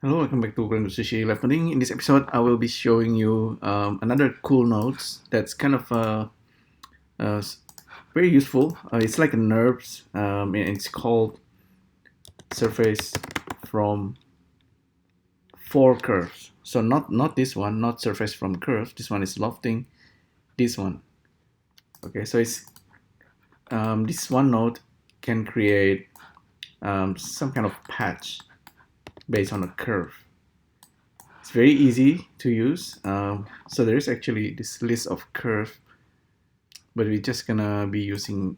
Hello, welcome back to LIVENODING. In this episode, I will be showing you another cool notes that's kind of uh, very useful. It's like a NURBS, and it's called surface from four curves. So not this one, not surface from curves. This one is lofting. This one. Okay, so it's this one node can create some kind of patch based on a curve. It's very easy to use. So there's actually this list of curves, but we're just gonna be using,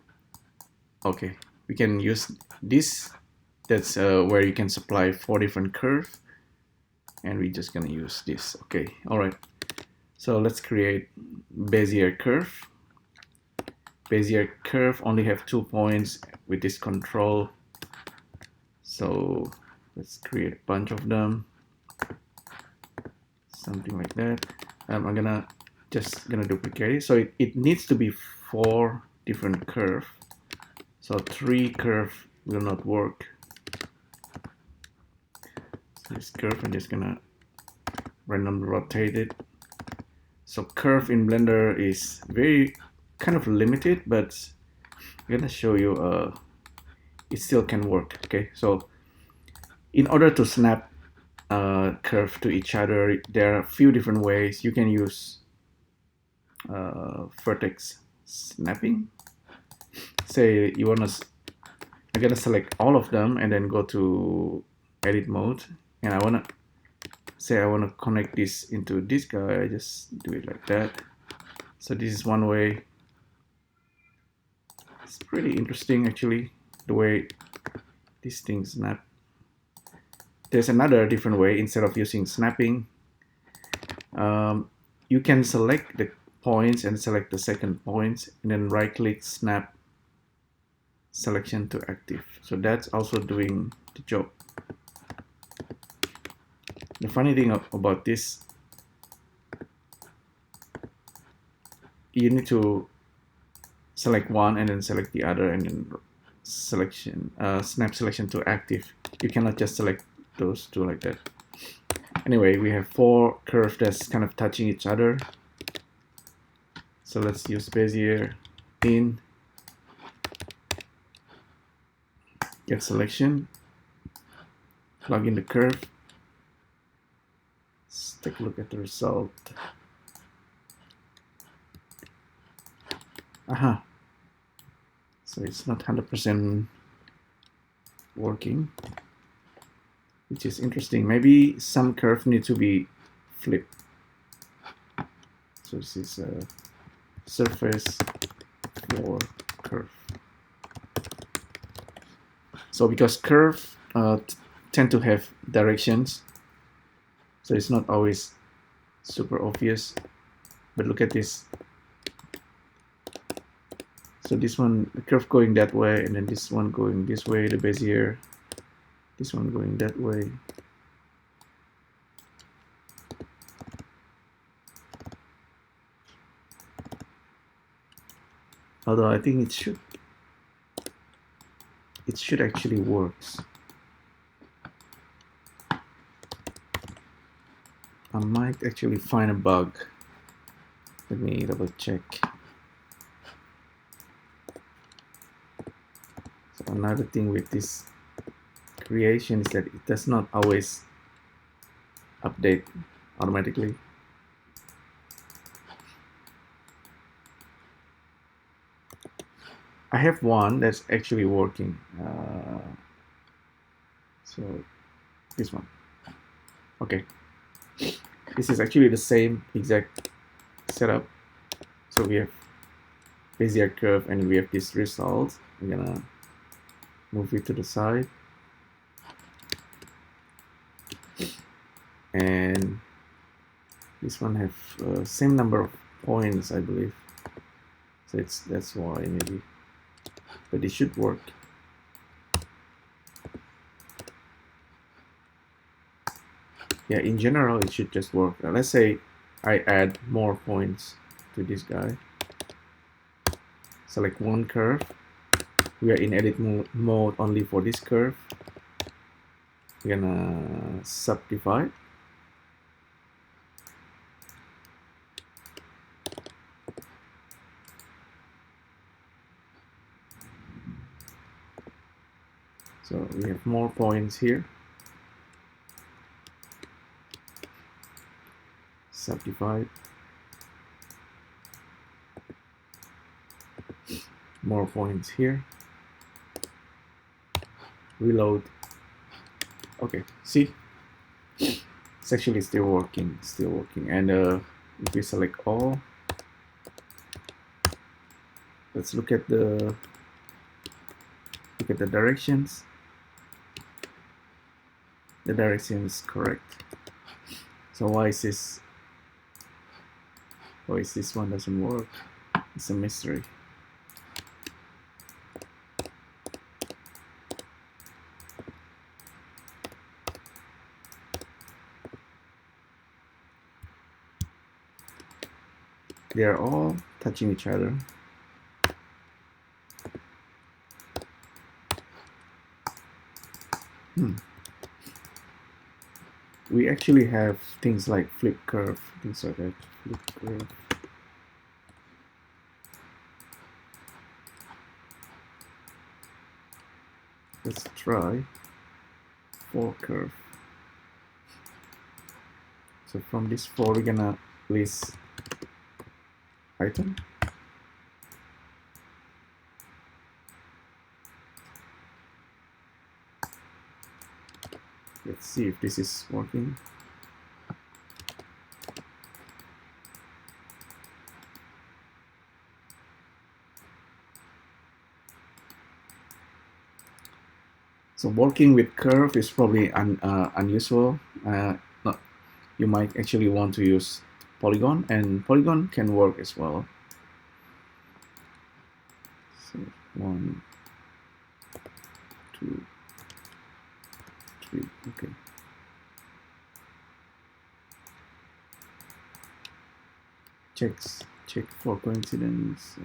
okay, we can use this. That's where you can supply 4 different curves, and we're just gonna use this. Okay, all right. So let's create Bezier curve. Bezier curve only have 2 points with this control. So let's create a bunch of them. Something like that. I'm gonna duplicate it. So it needs to be 4 different curve. So 3 curve will not work. So this curve, I'm just gonna randomly rotate it. So curve in Blender is very kind of limited, but I'm gonna show you it still can work. Okay, so in order to snap curve to each other, there are a few different ways. You can use vertex snapping. Say you wanna, I'm gonna select all of them and then go to edit mode, and I wanna connect this into this guy. I just do it like that. So this is one way. It's pretty interesting actually, the way these things snap. There's another different way. Instead of using snapping, you can select the points and select the second points, and then right click snap selection to active. So that's also doing the job. The funny thing about this, you need to select one and then select the other, and then snap selection to active. You cannot just select those two like that. Anyway, we have 4 curves that's kind of touching each other. So let's use Bezier in, get selection, plug in the curve. Let's take a look at the result. Aha. So it's not 100% working, which is interesting. Maybe some curve need to be flipped. So this is a surface for curve. So because curve tend to have directions, so it's not always super obvious. But look at this. So this one, the curve going that way, and then this one going this way, the Bezier. This one going that way. Although I think it should actually works. I might actually find a bug. Let me double check. So another thing with this creation is that it does not always update automatically. I have one that's actually working. So this one. Okay. This is actually the same exact setup. So we have Bezier curve and we have this result. I'm gonna move it to the side. And this one have same number of points, I believe. So that's why maybe, but it should work. Yeah, in general it should just work. Let's say I add more points to this guy. Select one curve. We are in edit mode only for this curve. we're gonna subdivide. So we have more points here. Subdivide. More points here. Reload. Okay, see, it's actually still working, and if we select all, let's look at the directions. The direction is correct. So why is this one doesn't work? It's a mystery. They are all touching each other. We actually have things like flip curve, things like that. Flip curve. Let's try for curve. So from this 4, we're gonna list item. Let's see if this is working. So working with curve is probably unusual. You might actually want to use polygon, and polygon can work as well. So 1, 2, 3. Okay. Check for coincidence.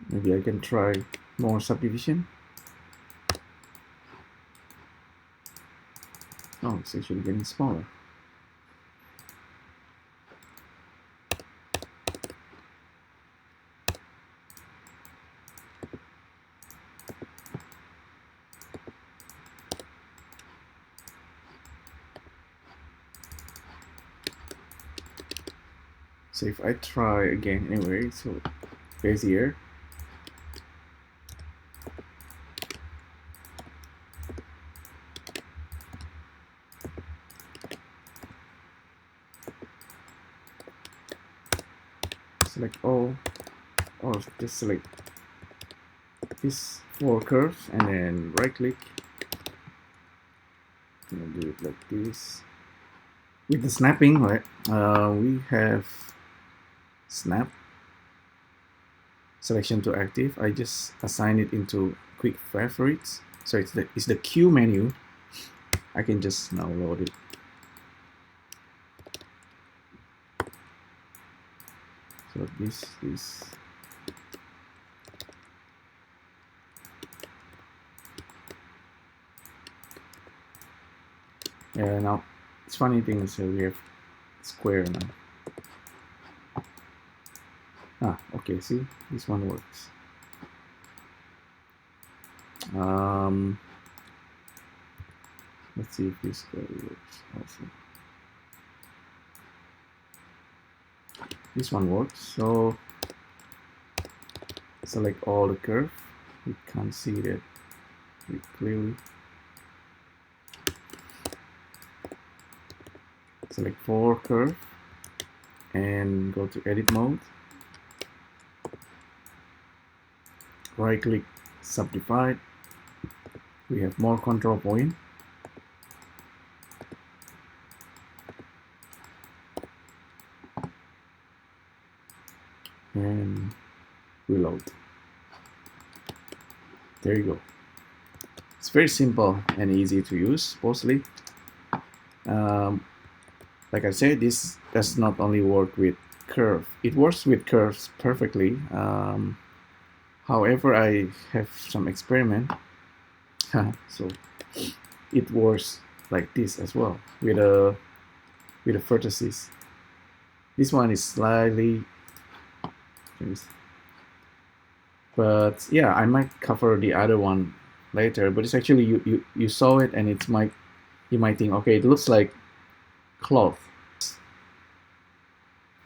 Maybe I can try more subdivision. Oh, it's actually getting smaller. So if I try again anyway, so there's here. Select all, or just select these 4 curves and then right click and do it like this. With the snapping, right? We have snap selection to active. I just assign it into quick favorites. So it's the Q menu. I can just now load it. So this yeah, now it's funny thing is we have square now. Okay, see, this one works. Let's see if this guy works also. This one works. So select all the curve. We can't see that clearly. Select 4 curve and go to edit mode. Right click, subdivide. We have more control point. reload. There you go. It's very simple and easy to use, mostly. Like I said, this does not only work with curve. It works with curves perfectly. However, I have some experiment. So it works like this as well with a vertices. This one is slightly, but yeah, I might cover the other one later. But it's actually you saw it, and it's you might think, okay, it looks like cloth.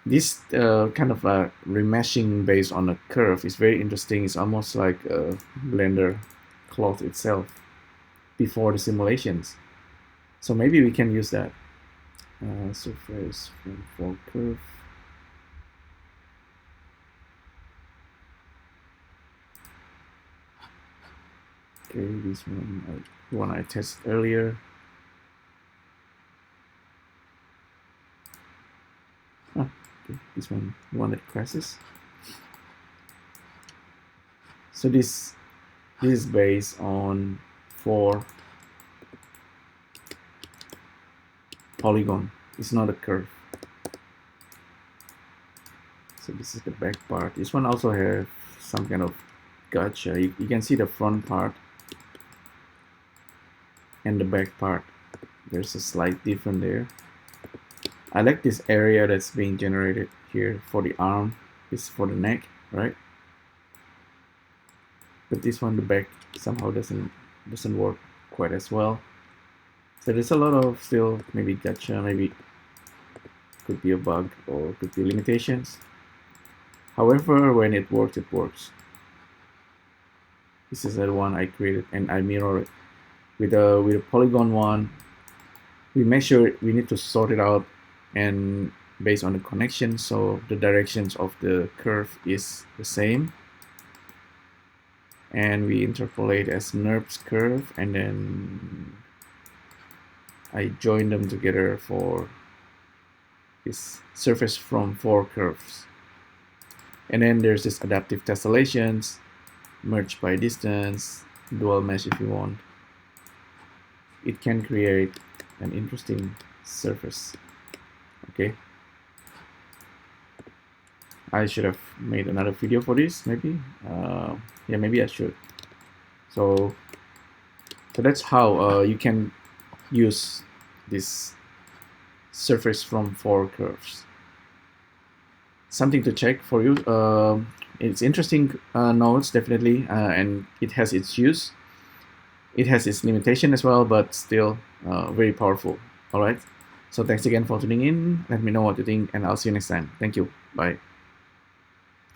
This kind of a remeshing based on a curve is very interesting. It's almost like a Blender cloth itself before the simulations. So maybe we can use that. Surface for curve. Okay, this one I tested earlier. Okay, this one that crashes. So this is based on 4 polygon. It's not a curve. So this is the back part. This one also has some kind of gotcha. You can see the front part and the back part. There's a slight difference there. I like this area that's being generated here for the arm. This is for the neck, right? But this one, the back, somehow doesn't work quite as well. So there's a lot of still maybe gotcha, maybe could be a bug or could be limitations. However, when it works, it works. This is the one I created and I mirror it with a polygon one. We make sure we need to sort it out and based on the connection, so the directions of the curve is the same. And we interpolate as NURBS curve, and then I join them together for this surface from 4 curves. And then there's this adaptive tessellations, merge by distance, dual mesh if you want. It can create an interesting surface. Okay. I should have made another video for this, maybe. Yeah, maybe I should. So that's how you can use this surface from 4 curves. Something to check for you. It's interesting nodes, definitely, and it has its use. It has its limitation as well, but still very powerful. All right. So thanks again for tuning in. Let me know what you think, and I'll see you next time. Thank you. Bye.